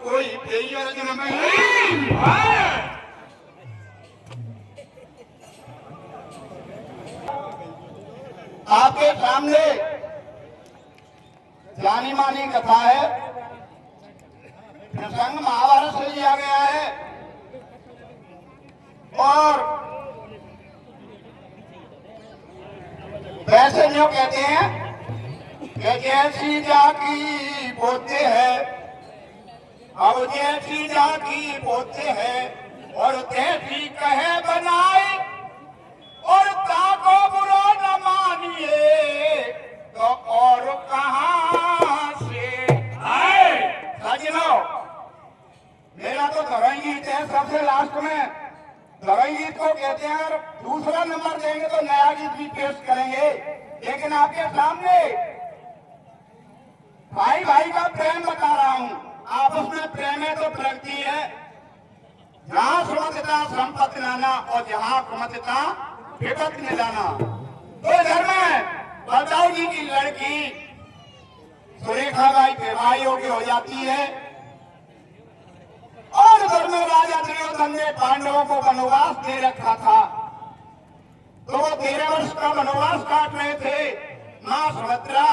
कोई बेयर्जन नहीं है। आपके सामने जानी मानी कथा है, प्रसंग महाभारत से लिया गया है और वैसे जो कहते हैं कि जैसी जाकी बोते हैं, अब जैसी जाकी बोते हैं और तैसी कहे बनाए और ताको बुरा न मानिए तो और कहां से आए। सजनो, मेरा तो धरई गीत है सबसे लास्ट में। धरई गीत को कहते हैं, अगर दूसरा नंबर देंगे तो नया गीत भी पेश करेंगे, लेकिन आपके सामने भाई भाई का प्रेम बता रहा हूं। आपस में प्रेम है तो प्रगति है। जहां सुमतता संपत्ति लाना और जहां कुमतता विपत्ति में जाना। तो इधर में बलदाऊ जी की लड़की सुरेखा बाई विवाह योग्य हो जाती है और उधर में राजा दुर्योधन ने पांडवों को वनवास दे रखा था, तो वो 13 वर्ष का वनवास काट रहे थे। मां सुभद्रा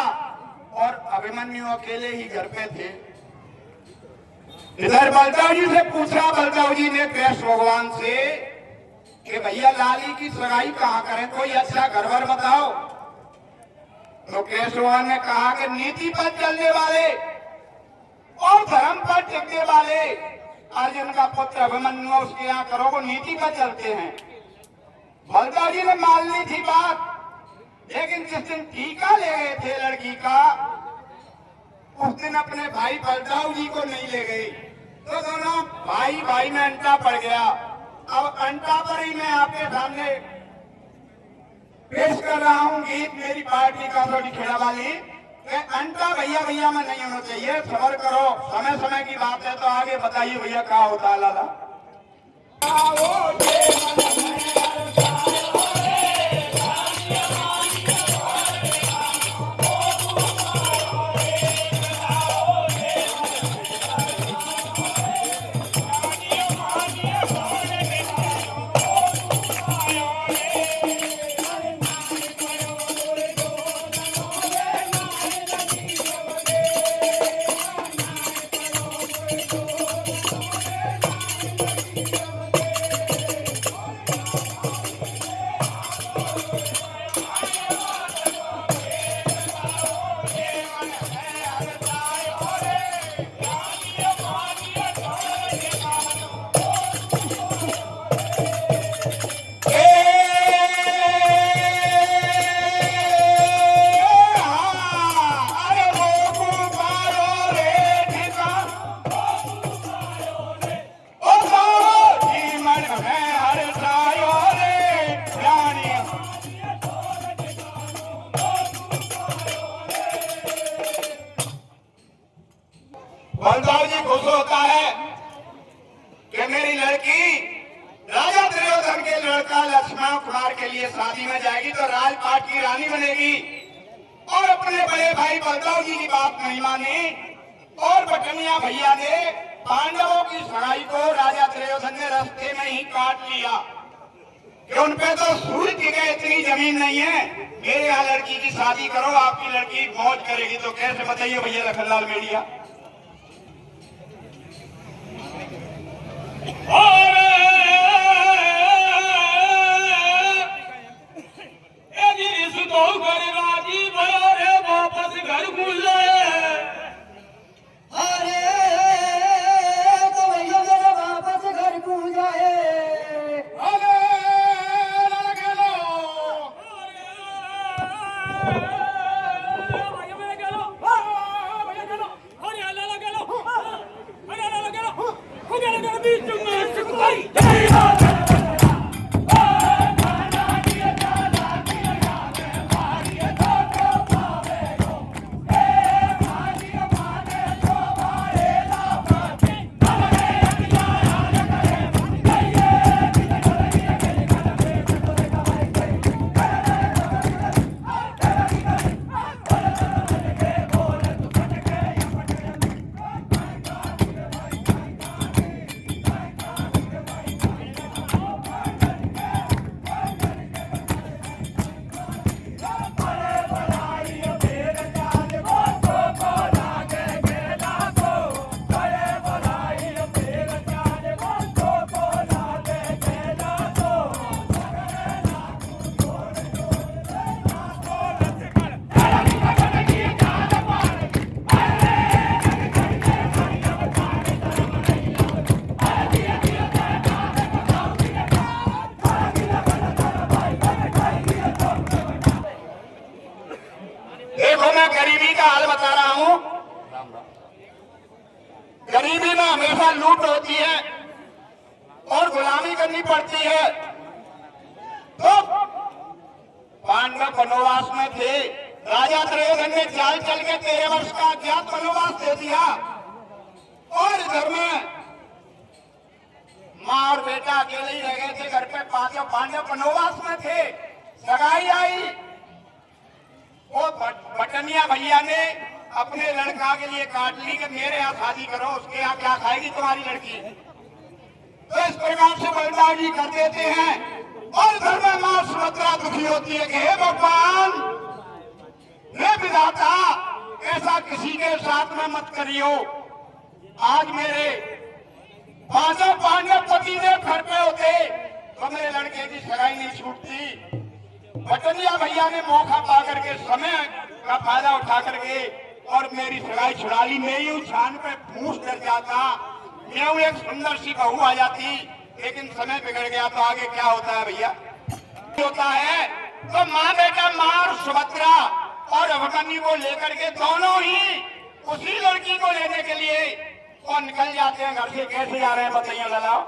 और अभिमन्यु अकेले ही घर पे थे। इधर बलदाऊ जी से पूछा बलदाऊ जी ने कृष्ण भगवान से कि भैया लाली की सगाई कहाँ करें, कोई अच्छा घर वर बताओ। तो कृष्ण भगवान ने कहा कि नीति पर चलने वाले और धर्म पर टिकने वाले अर्जुन का पुत्र अभिमन्यु उसके यहाँ करो, वो नीति पर चलते हैं। बलदाऊ जी ने मान ली थी बात, लेकिन जिस दिन टीका ले गए थे लड़की का, उस दिन अपने भाई बलदाऊ जी को नहीं ले गई, तो दोनों भाई भाई में अंटा पड़ गया। अब अंटा पर ही मैं आपके सामने पेश कर रहा हूं गीत मेरी पार्टी का थोड़ी खेड़ा वाली। अंटा भैया भैया में नहीं होना चाहिए, सबर करो, समय समय की बात है। तो आगे बताइए भैया क्या होता है लाला। बलदाऊ जी खुश होता है कि मेरी लड़की राजा दुर्योधन के लड़का लक्ष्मण कुमार के लिए शादी में जाएगी तो राजपाट की रानी बनेगी। और अपने बड़े भाई बलदाऊ जी की बात नहीं मानी और बटनिया भैया ने पांडवों की सगाई को राजा दुर्योधन ने रास्ते में ही काट लिया कि उन पे तो सूर्य की गए इतनी जमीन नहीं है, मेरे यहाँ लड़की की शादी करो, आपकी लड़की मौज करेगी। तो कैसे बताइए भैया लखनलाल मेडिया। वापस घर भूल वापस घर भूल जाए। Hey! गरीबी का हाल बता रहा हूं। गरीबी में हमेशा लूट होती है और गुलामी करनी पड़ती है। तो पांडव वनवास में थे, राजा दुर्योधन ने चाल चल के 13 वर्ष का अज्ञात वनवास दे दिया और इधर में माँ और बेटा अकेले ही रह गए थे घर पे। पांचों पांडव वनवास में थे। सगाई आई, वो बटनिया भैया ने अपने लड़का के लिए काट ली कि मेरे यहाँ शादी करो, उसके यहाँ क्या खाएगी तुम्हारी लड़की। तो इस प्रकार से बलदाव जी कर देते हैं और घर में मां सुभद्रा दुखी होती है कि हे भगवान, हे विधाता, ऐसा किसी के साथ में मत करियो। आज मेरे पांचों पांडव पति देव घर पे होते तो मेरे लड़के की सगाई नहीं छूटती। बटनिया भैया ने मौका पा करके, समय का फायदा उठा करके और मेरी सगाई छुड़ा ली। मेरी उछान पे फूस डर जाता, मैं एक सुंदर सी बहू आ जाती, लेकिन समय बिगड़ गया। तो आगे क्या होता है भैया? होता है तो माँ बेटा, माँ और सुभद्रा और अभिमन्यु को लेकर के दोनों ही उसी लड़की को लेने के लिए और निकल जाते हैं घर से। कैसे जा रहे हैं बताइए ललाओ?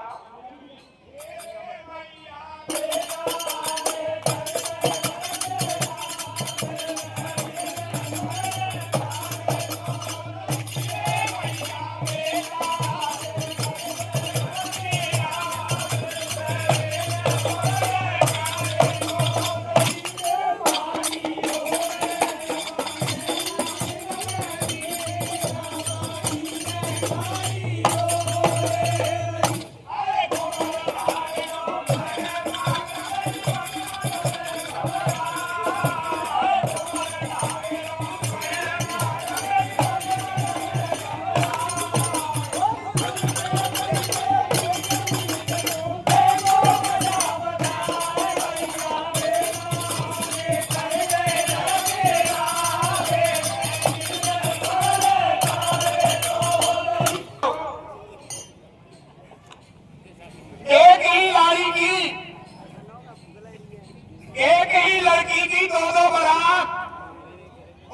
एक ही लड़की की दो बारात,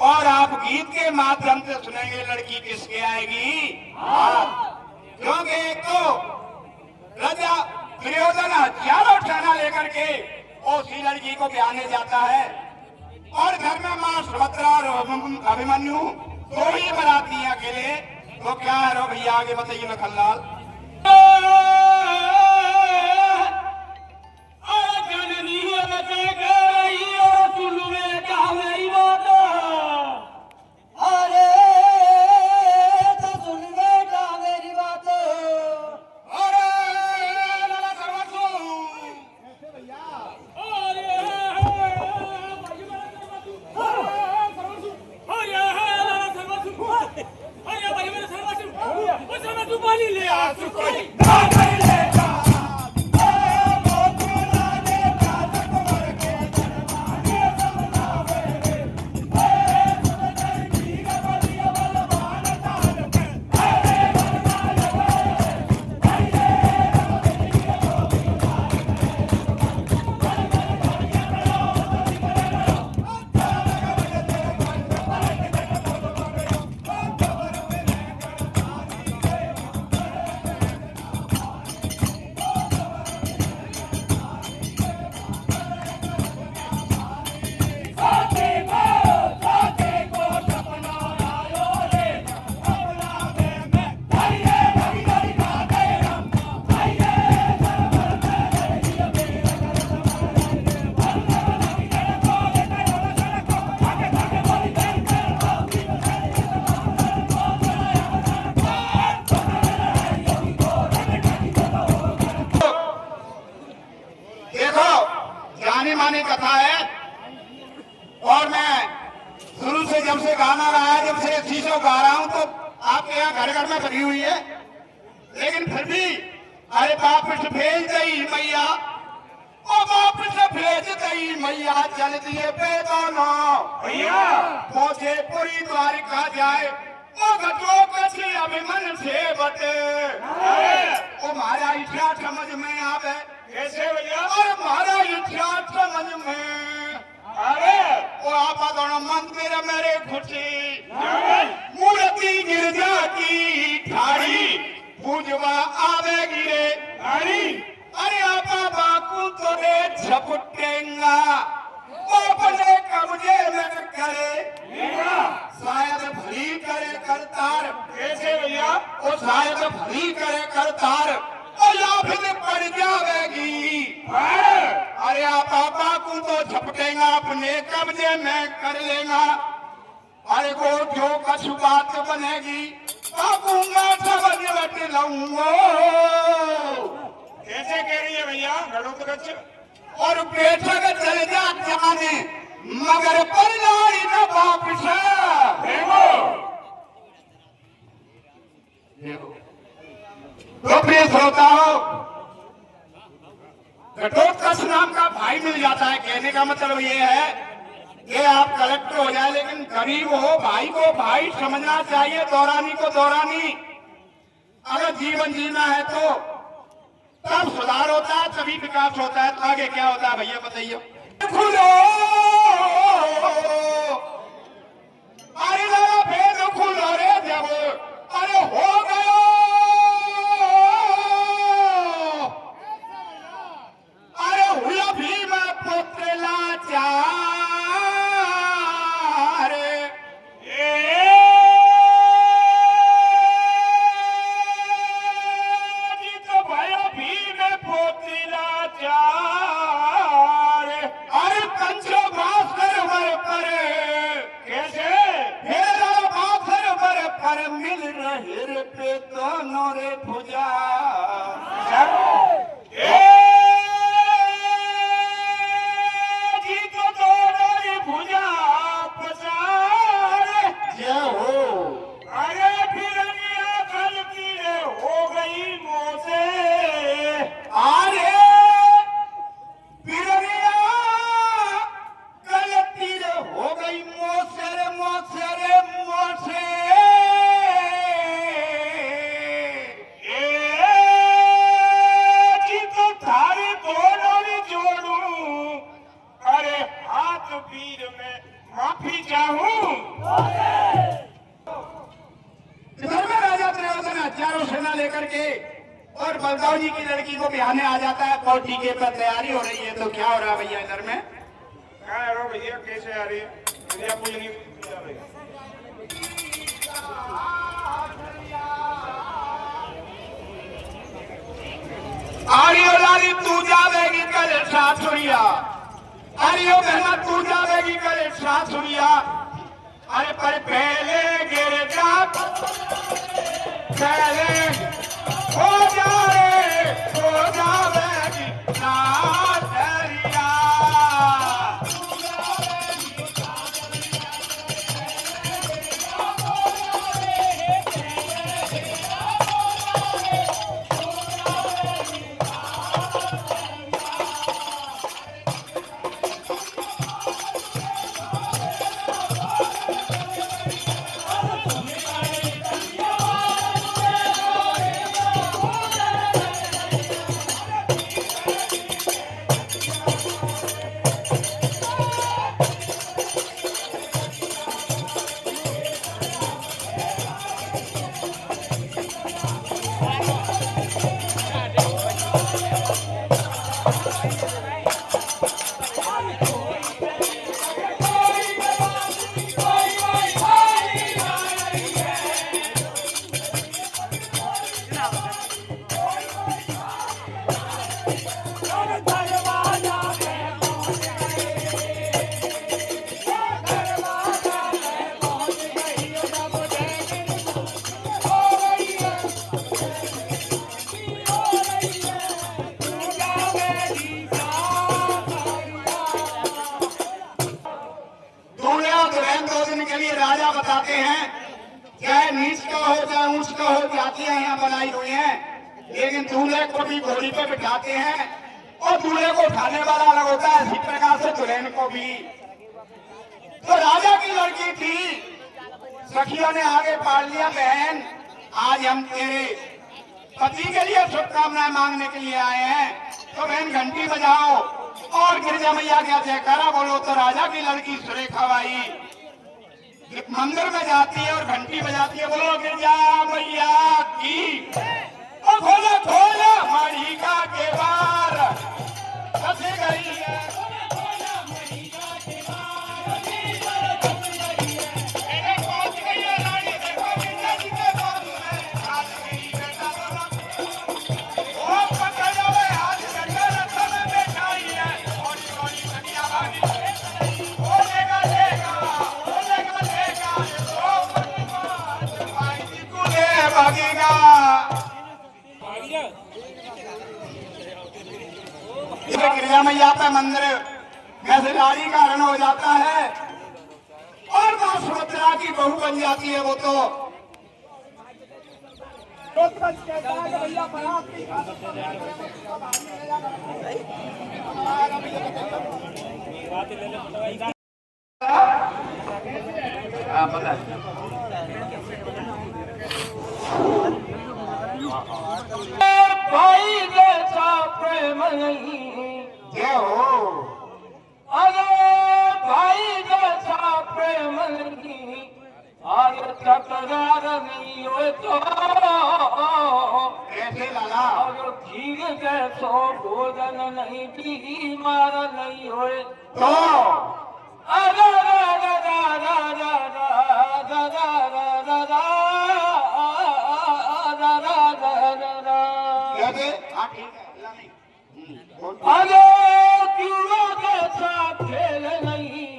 और आप गीत के माध्यम से सुनेंगे लड़की किसके आएगी। क्योंकि एक तो राजा दुर्योधन हथियार उठाना लेकर के उसी लड़की को ब्याहने जाता है और घर में मां सुभद्रा और अभिमन्यु दो ही बराती हैं अकेले। तो क्या है रो भैया, आगे बताइए ना खल्लाल। मानी कथा है और मैं शुरू से जब से गाना रहा है, जब से शीशो गा रहा हूं, तो आपके यहाँ घर घर में भरी हुई है। लेकिन फिर भी अरे बाप से भेज दई मैया, ओ बाप से भेज दई मैया, चल दिए पे दोनों भैया, मुझे पूरी द्वारिका जाए, ओ घटो कछी अभिमन से बटे, ओ मारा इच्छा समझ में आवे। कैसे भैया? और हमारा इच्छा समझ में अरे वो आपा दोनों मंदिर मेरे खुशी मूर्ति गिरजा की ठाड़ी पूजवा आवे गिरे अरे अरे आपा बाकू तो रे झपटेंगा वो अपने कब्जे में करे शायद भली करे करतार कैसे भैया वो शायद भली करे करतार और या फिर पड़ जावेगी अरे आप बाकू तो झपटेगा अपने कब्जे में कर लेगा अरे को जो कछु बात बनेगी बाकूंगा समझ बट लूंगा कैसे कह रही है भैया घटोत्कच और बेटक चल जा जाने मगर परिणारी न वापिस तो प्रिय श्रोताओ घटोत्कच नाम का भाई मिल जाता है कहने का मतलब ये है कि आप कलेक्टर हो जाए लेकिन गरीब हो भाई को भाई समझना चाहिए दौरानी को दौरानी अगर जीवन जीना है तो तब सुधार होता है तभी विकास होता है तो आगे क्या होता है भैया बताइए खुलो अरे लगा भेद खुलो रे जब अरे हो गयो अरे हुआ भी मैं पुत्र लाचार अरे कंचो बासर पर कैसे हेरा बासर पर मिल रहे पे तो नोरे भुजा जी तो दोनों भुजा पसार जय हो अरे फिर गलती हो गई मुझसे अरे पिरनिया गलती रे हो गई मोसे मोसे जी तो थारे दोनों भी जोड़ू अरे हाथ पीर में माफी चाहूं इधर में राजा त्रयोदन हजारों सेना लेकर के और बलदाव जी की लड़की को बिहाने आ जाता है और टीके पर तैयारी हो रही है तो क्या हो रहा है भैया इधर में क्या है भैया कैसे आ रही है भैया पूछ नहीं पूछा भैया आरियो लाली तू जावेगी कल सासुरिया आरियो बहना तू जावेगी कल सासुरिया अरे पर पहले गिर जा पहले हो जावेगी सासुरिया राजा बताते हैं चाहे नीच का हो चाहे ऊंच का हो जातियां यहाँ बनाई हुई हैं लेकिन दूल्हे को भी घोड़ी पे बिठाते हैं और दूल्हे को उठाने वाला अलग होता है इसी प्रकार से दुल्हन को भी। तो राजा की लड़की थी सखियों ने आगे पाल लिया बहन आज हम तेरे पति के लिए शुभकामनाएं मांगने के लिए आए हैं तो बहन घंटी बजाओ और गिरजा मैया क्या जयकारा बोलो तो राजा की लड़की सुरेखा बाई मंदिर में जाती है और घंटी बजाती है, बोलो गिरजा मैया की। और खोलो खोलो मणिका के बार फंस गई है, भागेगा। गिरजा मैया पे मंदिर कैसे लाड़ी का रण हो जाता है और मां सुभद्रा की बहू बन जाती है वो तो। भाई जैसा प्रेम नहीं, ये हो अरे भाई जैसा प्रेम नहीं, अरे तकरार नहीं हो तो, कैसे लाला अरे ठीक जैसो भोजन नहीं, बीमार नहीं होए तो अरे रा रा रा रा रा रा रा रा रा रा कैसे? हाँ ठीक है ला नहीं। अरे क्यों जैसा खेल नहीं,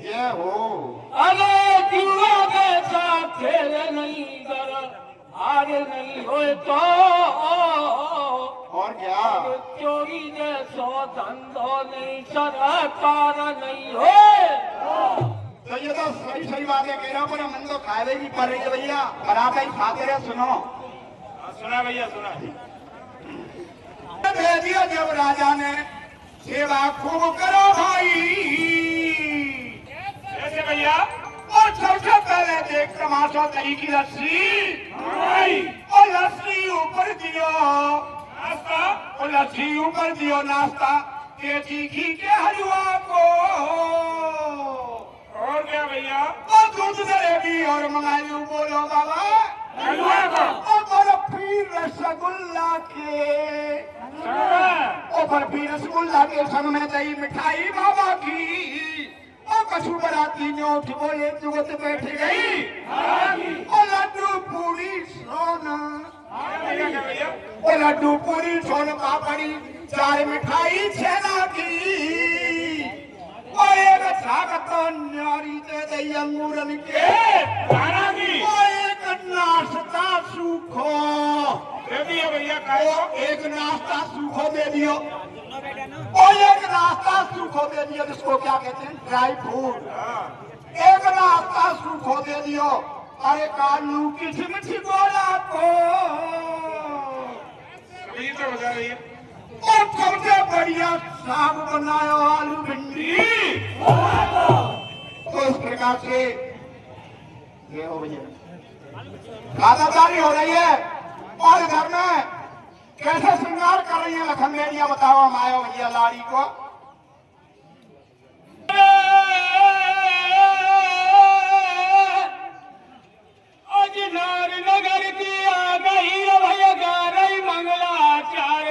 ये हो अरे क्यों जैसा खेल नहीं, कर हार नहीं होए तो, और क्या? चोरी जैसो धंधो नहीं, सरकार नहीं हो। तो ये तो सही सही बातें कह रहा हूँ, पर मन तो खाए भी पड़ रही है भैया, बराबर ही खाते रहे। सुनो सुना भैया सुना। दे दिया जब राजा ने, सेवा खूब करो भाई। कैसे भैया? और सबसे पहले देख तमाशा दही की लस्सी, भाई और लस्सी ऊपर दियो नाश्ता और लस्सी ऊपर दियो नाश्ता, केची घी के हलवा को, और क्या भैया? और दूध जलेबी और मंगालू बोलो बाबा, हलवा को और बर्फी रसगुल्ला के, और बर्फी रसगुल्ला के संग में दही मिठाई बाबा की, और कछु बराती नोट बोले जुगत बैठ गई, और लड्डू पूरी सोना, भैया क्या भैया? और लड्डू पूरी सोन पापड़ी, चार मिठाई छेना की, और एक सागत न्यारी दे दही अंगूरन के, खाना की और एक नाश्ता सूखो दे दिया भैया खाए वो एक नाश्ता सूखो दे दियो, और एक नाश्ता सूखो दे दियो, जिसको क्या कहते हैं ड्राई फ्रूट, एक नाश्ता सूखो दे दियो। अरे कालू किशमिश गोला को, अभी तो बता रही है। और सबसे बढ़िया साग बनायो आलू भिंडी। तो इस प्रकार से ये हो भैया खातादारी हो रही है, और घर में कैसे श्रृंगार कर रही है लखन बेटिया, बताओ हम आयो भैया लाड़ी को। अजनार नगर की आ गई भैया गारई मंगलाचार,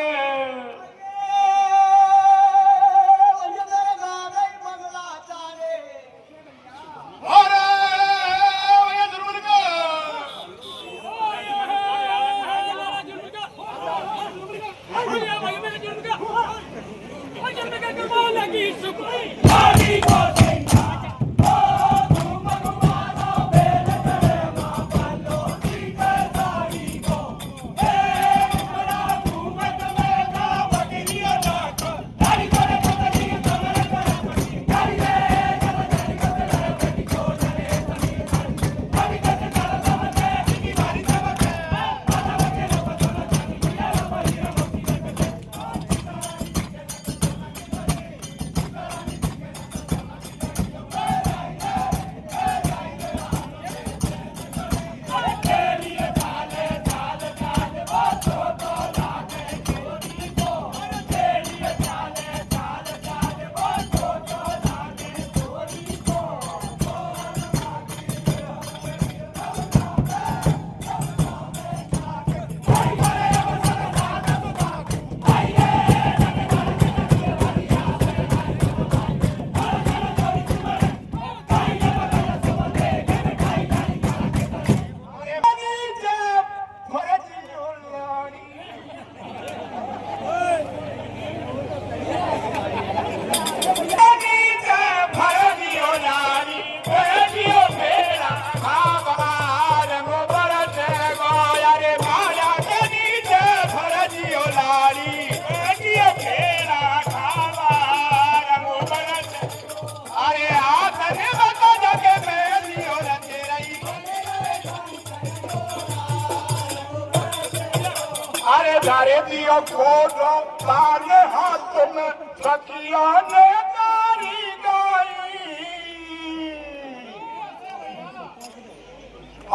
अरे धारे दियो खोलो ताने हाथ में सखिया ने गारी गाई।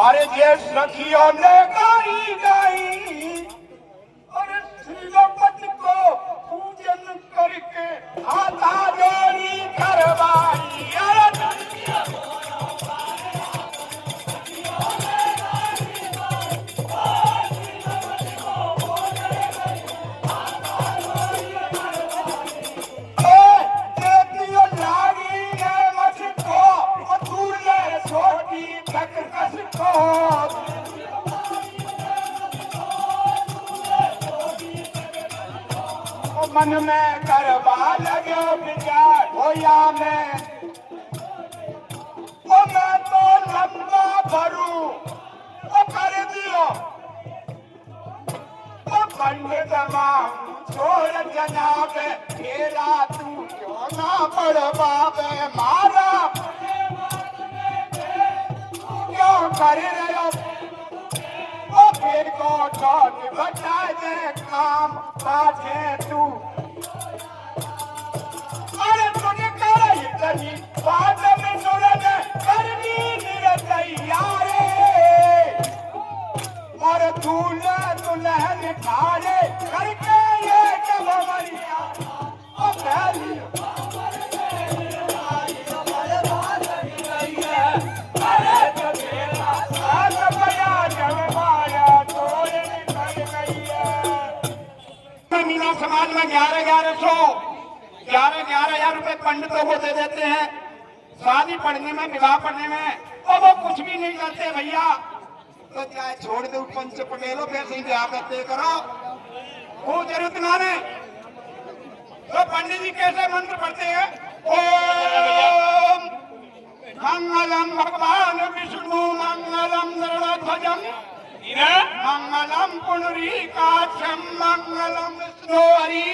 अरे जे सखियों ने गारी गाई अरे श्रीलपत को पूजन करके हाथा जोड़ी करवाई। अरे मन में करवा लगे विचार होया मैं तो लंबा भरू कर दियो पंडित छोड़ जनाबे तेरा तू क्यों ना पड़वावे मारा क्यों कर रहे हो फिर को चौथ बता दे काम बाजे तू। अरे तुझे कर इतनी बात में सूरज करनी तैयारे और दूल्हा दुल्हन ठाड़े करके ये जब मरिया पहली मीना समाज में 11,000 रुपए पंडितों को दे देते हैं शादी पढ़ने में विवाह पढ़ने में और वो कुछ भी नहीं करते भैया। तो चाहे छोड़ दो पंच पटेलो पैसे ही ब्याह करते करो वो जरूरत ना है। तो पंडित जी कैसे मंत्र पढ़ते हैं ओम मंगलम भगवान विष्णु मंगलम गरुड़ध्वजम मंगलम पुंडरीकाक्षम मंगलम विष्णु हरि।